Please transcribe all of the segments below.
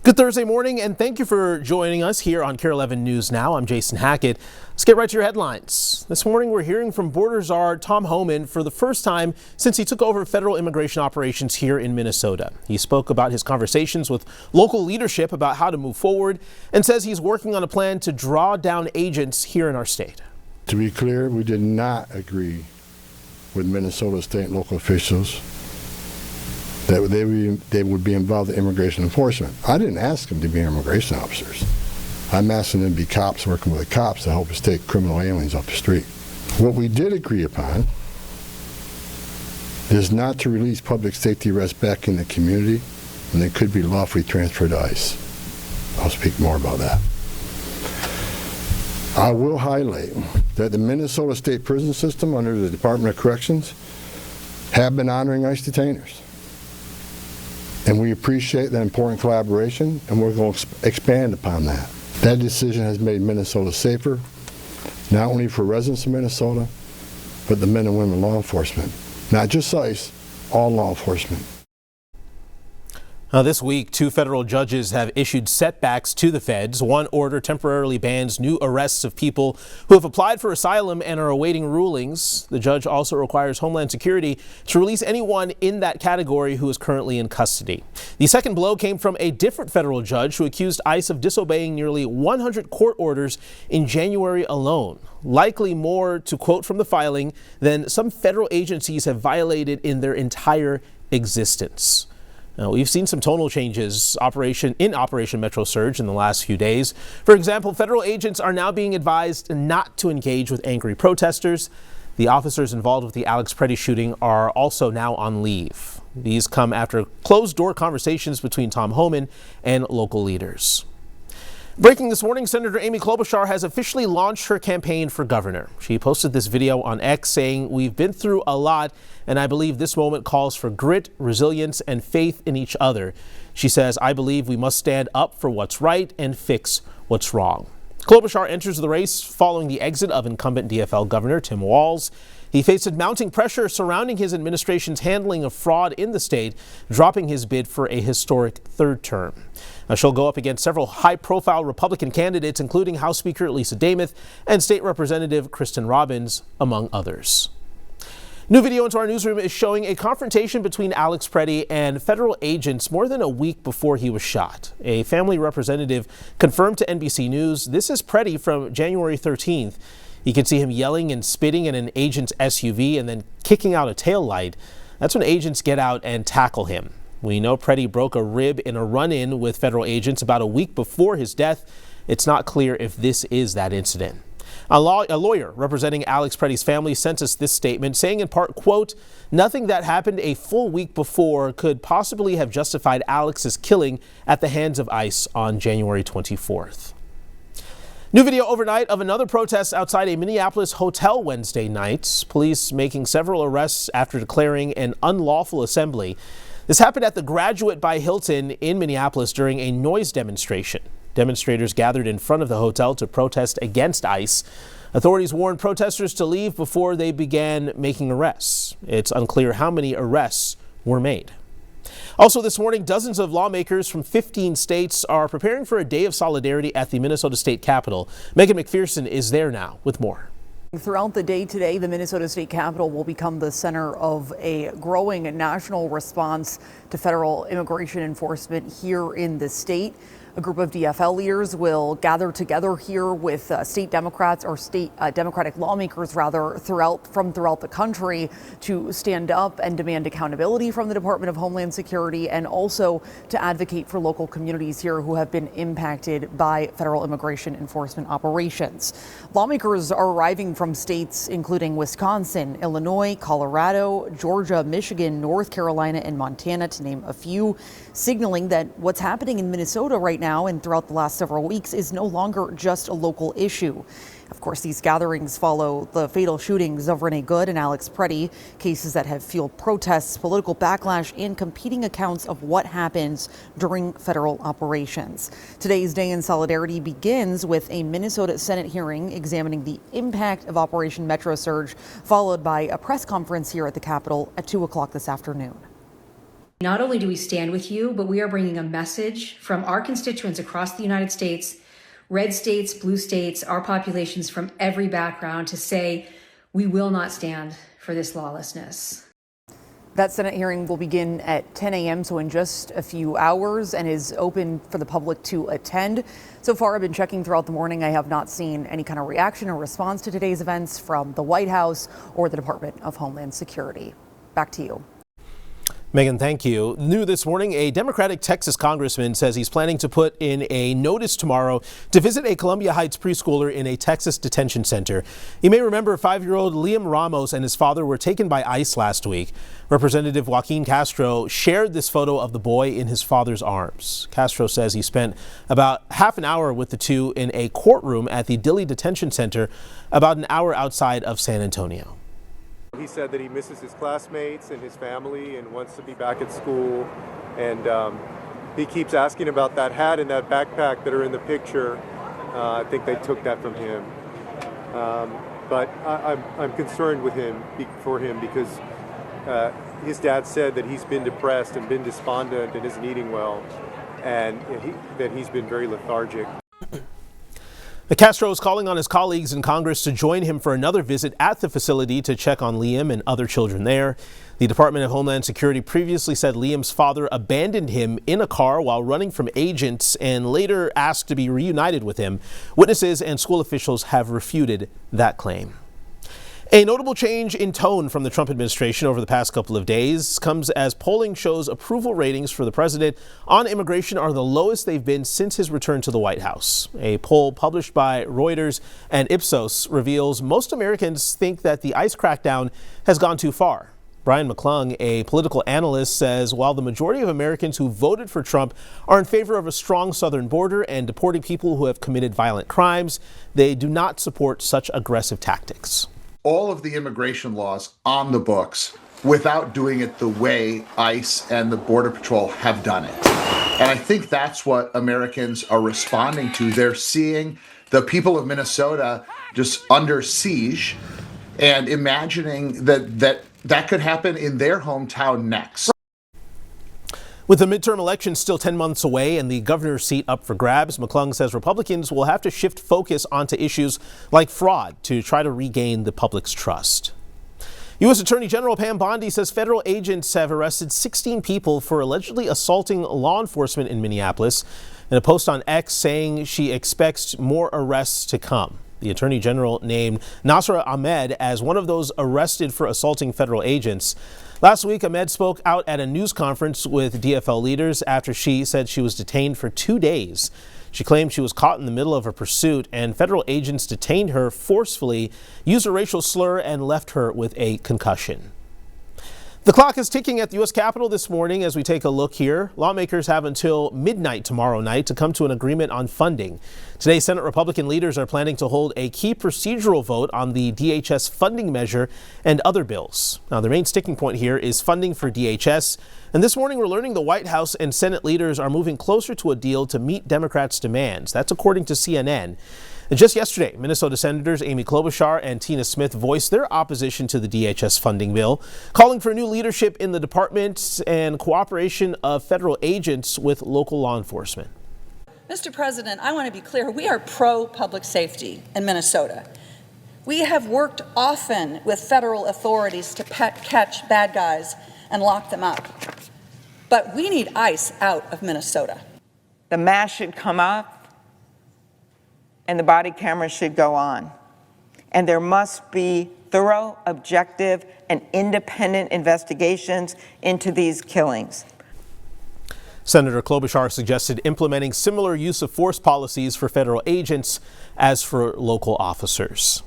Good Thursday morning, and thank you for joining us here on KARE 11 News Now. I'm Jason Hackett. Let's get right to your headlines. This morning, we're hearing from Border Czar Tom Homan for the first time since he took over federal immigration operations here in Minnesota. He spoke about his conversations with local leadership about how to move forward and says he's working on a plan to draw down agents here in our state. To be clear, we did not agree with Minnesota state and local officials that they would be involved in immigration enforcement. I didn't ask them to be immigration officers. I'm asking them to be cops working with the cops to help us take criminal aliens off the street. What we did agree upon is not to release public safety arrests back in the community when they could be lawfully transferred to ICE. I'll speak more about that. I will highlight that the Minnesota State Prison System under the Department of Corrections have been honoring ICE detainers. And we appreciate that important collaboration, and we're going to expand upon that. That decision has made Minnesota safer, not only for residents of Minnesota, but the men and women law enforcement. Not just ICE, all law enforcement. This week, 2 federal judges have issued setbacks to the feds. One order temporarily bans new arrests of people who have applied for asylum and are awaiting rulings. The judge also requires Homeland Security to release anyone in that category who is currently in custody. The second blow came from a different federal judge who accused ICE of disobeying nearly 100 court orders in January alone. Likely more, to quote from the filing, than some federal agencies have violated in their entire existence. Now, we've seen some tonal changes in Operation Metro Surge in the last few days. For example, federal agents are now being advised not to engage with angry protesters. The officers involved with the Alex Preddy shooting are also now on leave. These come after closed-door conversations between Tom Homan and local leaders. Breaking this morning, Senator Amy Klobuchar has officially launched her campaign for governor. She posted this video on X saying, "We've been through a lot, and I believe this moment calls for grit, resilience, and faith in each other." She says, "I believe we must stand up for what's right and fix what's wrong." Klobuchar enters the race following the exit of incumbent DFL Governor Tim Walz. He faced mounting pressure surrounding his administration's handling of fraud in the state, dropping his bid for a historic third term. Now, she'll go up against several high-profile Republican candidates, including House Speaker Lisa Demuth and State Representative Kristen Robbins, among others. New video into our newsroom is showing a confrontation between Alex Preddy and federal agents more than a week before he was shot. A family representative confirmed to NBC News this is Preddy from January 13th. You can see him yelling and spitting in an agent's SUV and then kicking out a taillight. That's when agents get out and tackle him. We know Preddy broke a rib in a run-in with federal agents about a week before his death. It's not clear if this is that incident. A lawyer representing Alex Preddy's family sent us this statement saying in part, quote, "Nothing that happened a full week before could possibly have justified Alex's killing at the hands of ICE on January 24th. New video overnight of another protest outside a Minneapolis hotel Wednesday night. Police making several arrests after declaring an unlawful assembly. This happened at the Graduate by Hilton in Minneapolis during a noise demonstration. Demonstrators gathered in front of the hotel to protest against ICE. Authorities warned protesters to leave before they began making arrests. It's unclear how many arrests were made. Also this morning, dozens of lawmakers from 15 states are preparing for a day of solidarity at the Minnesota State Capitol. Megan McPherson is there now with more. Throughout the day today, the Minnesota State Capitol will become the center of a growing national response to federal immigration enforcement here in the state. A group of DFL leaders will gather together here with state Democrats or state Democratic lawmakers from throughout the country to stand up and demand accountability from the Department of Homeland Security and also to advocate for local communities here who have been impacted by federal immigration enforcement operations. Lawmakers are arriving from states including Wisconsin, Illinois, Colorado, Georgia, Michigan, North Carolina, and Montana, to name a few, signaling that what's happening in Minnesota right now and throughout the last several weeks is no longer just a local issue. Of course, these gatherings follow the fatal shootings of Renee Good and Alex Preddy, cases that have fueled protests, political backlash, and competing accounts of what happens during federal operations. Today's Day in Solidarity begins with a Minnesota Senate hearing examining the impact of Operation Metro Surge, followed by a press conference here at the Capitol at 2 o'clock this afternoon. Not only do we stand with you, but we are bringing a message from our constituents across the United States, red states, blue states, our populations from every background, to say we will not stand for this lawlessness. That Senate hearing will begin at 10 a.m., so in just a few hours, and is open for the public to attend. So far, I've been checking throughout the morning. I have not seen any kind of reaction or response to today's events from the White House or the Department of Homeland Security. Back to you. Megan, thank you. New this morning, a Democratic Texas congressman says he's planning to put in a notice tomorrow to visit a Columbia Heights preschooler in a Texas detention center. You may remember 5-year-old Liam Ramos and his father were taken by ICE last week. Representative Joaquin Castro shared this photo of the boy in his father's arms. Castro says he spent about half an hour with the two in a courtroom at the Dilley Detention Center, about an hour outside of San Antonio. He said that he misses his classmates and his family and wants to be back at school. And he keeps asking about that hat and that backpack that are in the picture. I think they took that from him. But I'm concerned with him, because his dad said that he's been depressed and been despondent and isn't eating well, and that he's been very lethargic. Castro is calling on his colleagues in Congress to join him for another visit at the facility to check on Liam and other children there. The Department of Homeland Security previously said Liam's father abandoned him in a car while running from agents and later asked to be reunited with him. Witnesses and school officials have refuted that claim. A notable change in tone from the Trump administration over the past couple of days comes as polling shows approval ratings for the president on immigration are the lowest they've been since his return to the White House. A poll published by Reuters and Ipsos reveals most Americans think that the ICE crackdown has gone too far. Brian McClung, a political analyst, says while the majority of Americans who voted for Trump are in favor of a strong southern border and deporting people who have committed violent crimes, they do not support such aggressive tactics. All of the immigration laws on the books without doing it the way ICE and the Border Patrol have done it. And I think that's what Americans are responding to. They're seeing the people of Minnesota just under siege and imagining that could happen in their hometown next. With the midterm elections still 10 months away and the governor's seat up for grabs, McClung says Republicans will have to shift focus onto issues like fraud to try to regain the public's trust. U.S. Attorney General Pam Bondi says federal agents have arrested 16 people for allegedly assaulting law enforcement in Minneapolis. In a post on X saying she expects more arrests to come. The Attorney General named Nasra Ahmed as one of those arrested for assaulting federal agents. Last week, Ahmed spoke out at a news conference with DFL leaders after she said she was detained for 2 days. She claimed she was caught in the middle of a pursuit and federal agents detained her forcefully, used a racial slur, and left her with a concussion. The clock is ticking at the U.S. Capitol this morning as we take a look here. Lawmakers have until midnight tomorrow night to come to an agreement on funding. Today, Senate Republican leaders are planning to hold a key procedural vote on the DHS funding measure and other bills. Now, the main sticking point here is funding for DHS. And this morning, we're learning the White House and Senate leaders are moving closer to a deal to meet Democrats' demands. That's according to CNN. And just yesterday, Minnesota Senators Amy Klobuchar and Tina Smith voiced their opposition to the DHS funding bill, calling for new leadership in the department and cooperation of federal agents with local law enforcement. Mr. President, I want to be clear. We are pro-public safety in Minnesota. We have worked often with federal authorities to catch bad guys and lock them up. But we need ICE out of Minnesota. The mask should come up and the body camera should go on. And there must be thorough, objective, and independent investigations into these killings. Senator Klobuchar suggested implementing similar use of force policies for federal agents as for local officers.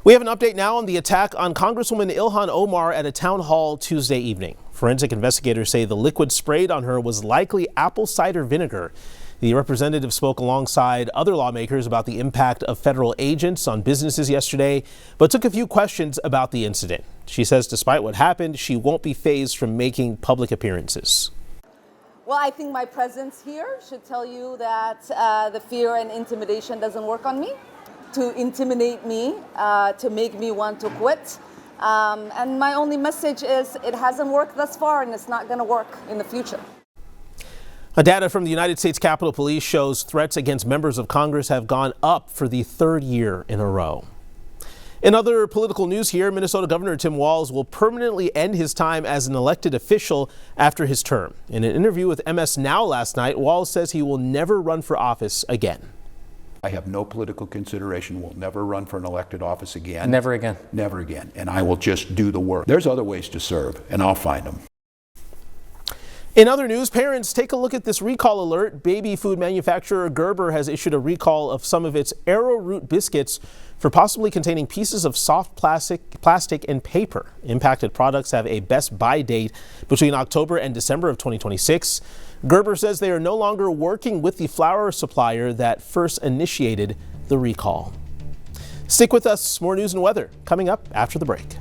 We have an update now on the attack on Congresswoman Ilhan Omar at a town hall Tuesday evening. Forensic investigators say the liquid sprayed on her was likely apple cider vinegar. The representative spoke alongside other lawmakers about the impact of federal agents on businesses yesterday, but took a few questions about the incident. She says despite what happened, she won't be fazed from making public appearances. Well, I think my presence here should tell you that the fear and intimidation doesn't work on me. To intimidate me, to make me want to quit, And my only message is it hasn't worked thus far and it's not going to work in the future. Data from the United States Capitol Police shows threats against members of Congress have gone up for the third year in a row. In other political news here, Minnesota Governor Tim Walz will permanently end his time as an elected official after his term. In an interview with MS Now last night, Walz says he will never run for office again. I have no political consideration, will never run for an elected office again. Never again. Never again. And I will just do the work. There's other ways to serve, and I'll find them. In other news, parents, take a look at this recall alert. Baby food manufacturer Gerber has issued a recall of some of its arrowroot biscuits for possibly containing pieces of soft plastic and paper. Impacted products have a best buy date between October and December of 2026. Gerber says they are no longer working with the flour supplier that first initiated the recall. Stick with us. More news and weather coming up after the break.